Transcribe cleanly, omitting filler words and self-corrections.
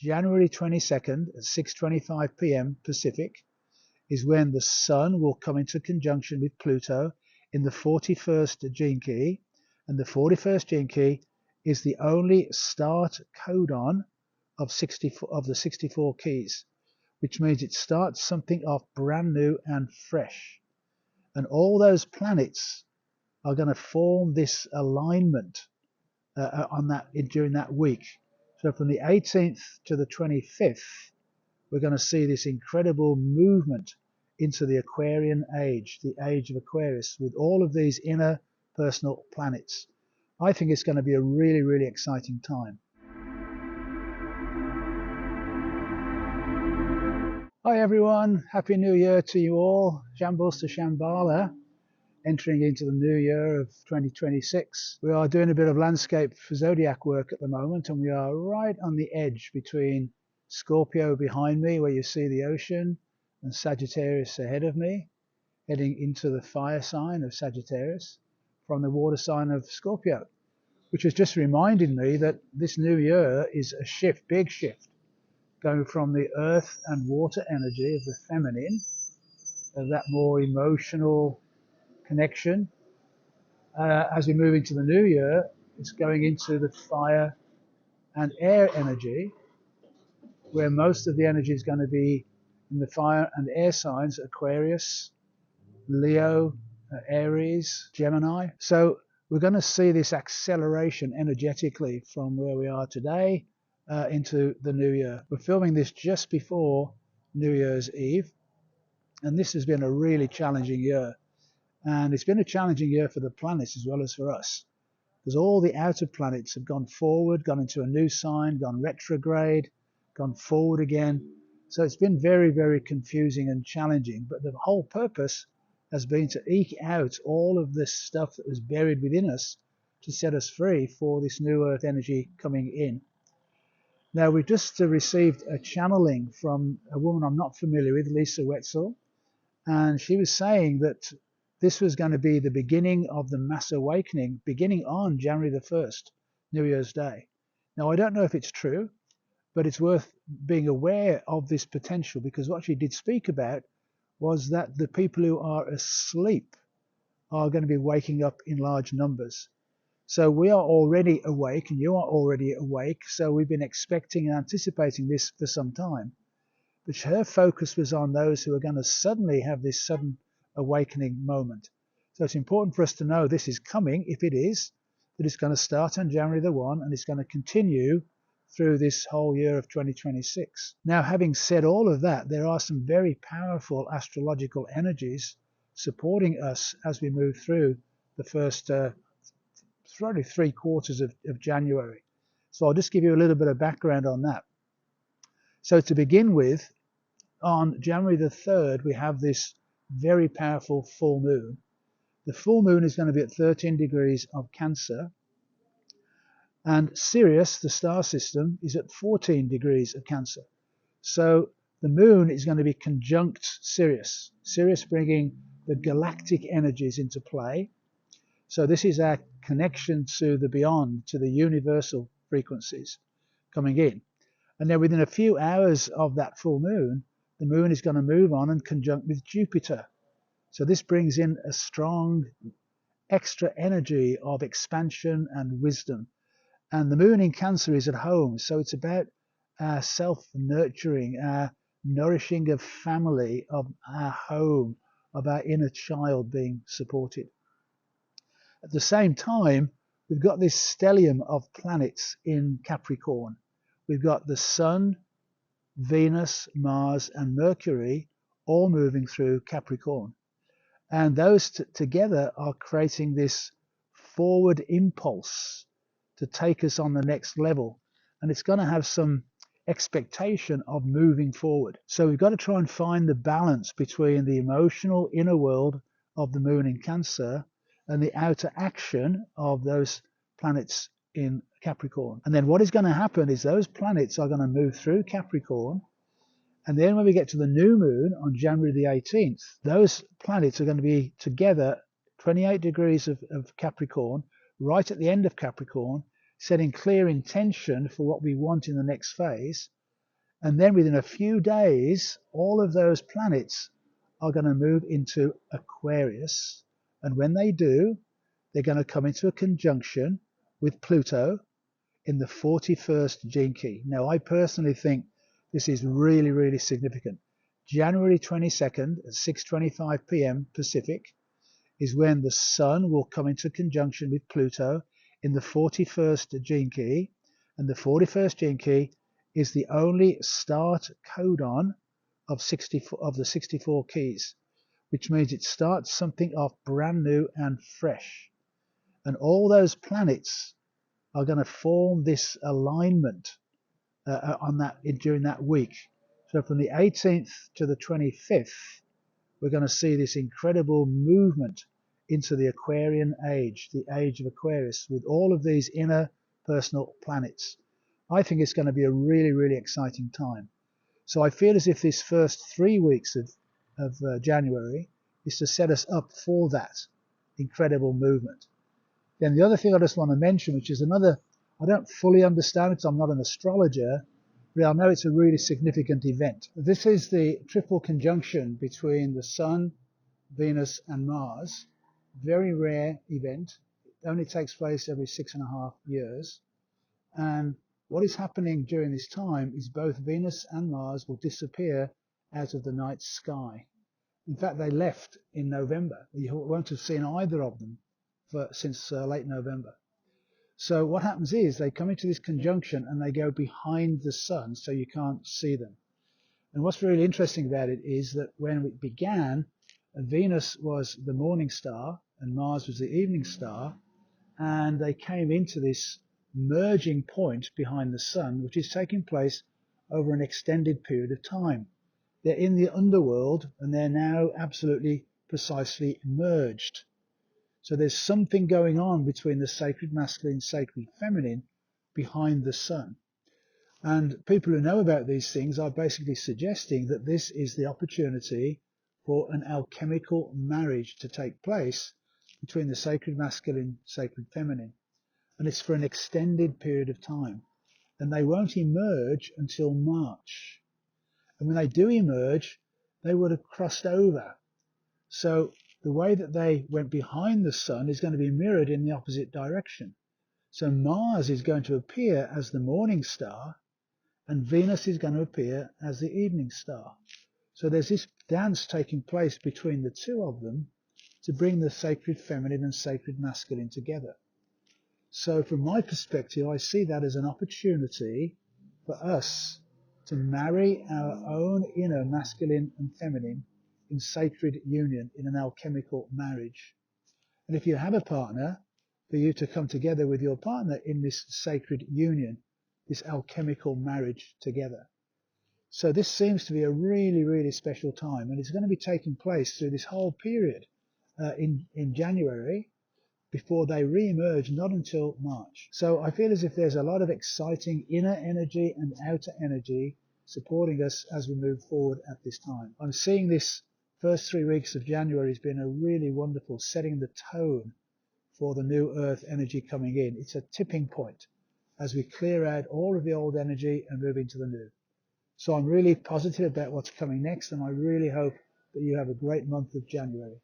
January 22nd at 6:25 p.m. Pacific is when the Sun will come into conjunction with Pluto in the 41st gene key, and the 41st gene key is the only start codon of the 64 keys, which means it starts something off brand new and fresh. And all those planets are going to form this alignment during that week. So from the 18th to the 25th, we're going to see this incredible movement into the Aquarian age, the Age of Aquarius, with all of these inner personal planets. I think it's going to be a really, really exciting time. Hi everyone, Happy New Year to you all. Shambles to Shambhala, entering into the new year of 2026. We are doing a bit of landscape for zodiac work at the moment, and we are right on the edge between Scorpio behind me, where you see the ocean, and Sagittarius ahead of me, heading into the fire sign of Sagittarius from the water sign of Scorpio, which has just reminded me that this new year is a shift, big shift, going from the earth and water energy of the feminine, of that more emotional connection. As we move into the new year, it's going into the fire and air energy, where most of the energy is going to be in the fire and air signs: Aquarius, Leo, Aries, Gemini. So we're going to see this acceleration energetically from where we are today into the new year. We're filming this just before New Year's Eve, and this has been a really challenging year. And it's been a challenging year for the planets as well as for us, because all the outer planets have gone forward, gone into a new sign, gone retrograde, gone forward again. So it's been very, very confusing and challenging. But the whole purpose has been to eke out all of this stuff that was buried within us to set us free for this new earth energy coming in. Now, we've just received a channeling from a woman I'm not familiar with, Lisa Wetzel, and she was saying that this was going to be the beginning of the mass awakening, beginning on January the 1st, New Year's Day. Now, I don't know if it's true, but it's worth being aware of this potential, because what she did speak about was that the people who are asleep are going to be waking up in large numbers. So we are already awake, and you are already awake, so we've been expecting and anticipating this for some time. But her focus was on those who are going to suddenly have this sudden awakening moment. So it's important for us to know this is coming. If it is, that it's going to start on January the 1, and it's going to continue through this whole year of 2026. Now, having said all of that, there are some very powerful astrological energies supporting us as we move through the first probably 3 quarters of January. So I'll just give you a little bit of background on that. So to begin with, on January the 3rd, we have this very powerful full moon. The full moon is going to be at 13 degrees of Cancer, and Sirius, the star system, is at 14 degrees of Cancer. So the moon is going to be conjunct Sirius, Sirius bringing the galactic energies into play. So this is our connection to the beyond, to the universal frequencies coming in. And then within a few hours of that full moon, the moon is going to move on and conjunct with Jupiter. So this brings in a strong extra energy of expansion and wisdom. And the moon in Cancer is at home, so it's about our self-nurturing, our nourishing of family, of our home, of our inner child being supported. At the same time, we've got this stellium of planets in Capricorn. We've got the Sun, Venus, Mars, and Mercury all moving through Capricorn. And those together are creating this forward impulse to take us on the next level. And it's going to have some expectation of moving forward. So we've got to try and find the balance between the emotional inner world of the moon in Cancer and the outer action of those planets in Capricorn. And then what is going to happen is those planets are going to move through Capricorn, and then when we get to the new moon on January the 18th, those planets are going to be together 28 degrees of Capricorn, right at the end of Capricorn, setting clear intention for what we want in the next phase. And then within a few days, all of those planets are going to move into Aquarius. And when they do, they're going to come into a conjunction with Pluto in the 41st gene key. Now, I personally think this is really, really significant. January 22nd at 6:25 p.m. Pacific is when the Sun will come into conjunction with Pluto in the 41st gene key. And the 41st gene key is the only start codon of the 64 keys, which means it starts something off brand new and fresh. And all those planets are going to form this alignment during that week. So from the 18th to the 25th, we're going to see this incredible movement into the Aquarian age, the age of Aquarius, with all of these inner personal planets. I think it's going to be a really, really exciting time. So I feel as if this first 3 weeks of January is to set us up for that incredible movement. Then the other thing I just want to mention, which is another, I don't fully understand because I'm not an astrologer, but I know it's a really significant event. This is the triple conjunction between the Sun, Venus and Mars. Very rare event. It only takes place every 6.5 years. And what is happening during this time is both Venus and Mars will disappear out of the night sky. In fact, they left in November. You won't have seen either of them since late November. So what happens is they come into this conjunction and they go behind the Sun, so you can't see them. And what's really interesting about it is that when it began, Venus was the morning star and Mars was the evening star, and they came into this merging point behind the Sun, which is taking place over an extended period of time. They're in the underworld and they're now absolutely precisely merged. So there's something going on between the sacred masculine and sacred feminine behind the Sun. And people who know about these things are basically suggesting that this is the opportunity for an alchemical marriage to take place between the sacred masculine and sacred feminine. And it's for an extended period of time. And they won't emerge until March. And when they do emerge, they would have crossed over. So the way that they went behind the Sun is going to be mirrored in the opposite direction. So Mars is going to appear as the morning star, and Venus is going to appear as the evening star. So there's this dance taking place between the two of them to bring the sacred feminine and sacred masculine together. So from my perspective, I see that as an opportunity for us to marry our own inner masculine and feminine in sacred union, in an alchemical marriage. And if you have a partner, for you to come together with your partner in this sacred union, this alchemical marriage together. So this seems to be a really, really special time, and it's going to be taking place through this whole period in January, before they re-emerge, not until March. So I feel as if there's a lot of exciting inner energy and outer energy supporting us as we move forward at this time. I'm seeing this first 3 weeks of January has been a really wonderful setting the tone for the new Earth energy coming in. It's a tipping point as we clear out all of the old energy and move into the new. So I'm really positive about what's coming next, and I really hope that you have a great month of January.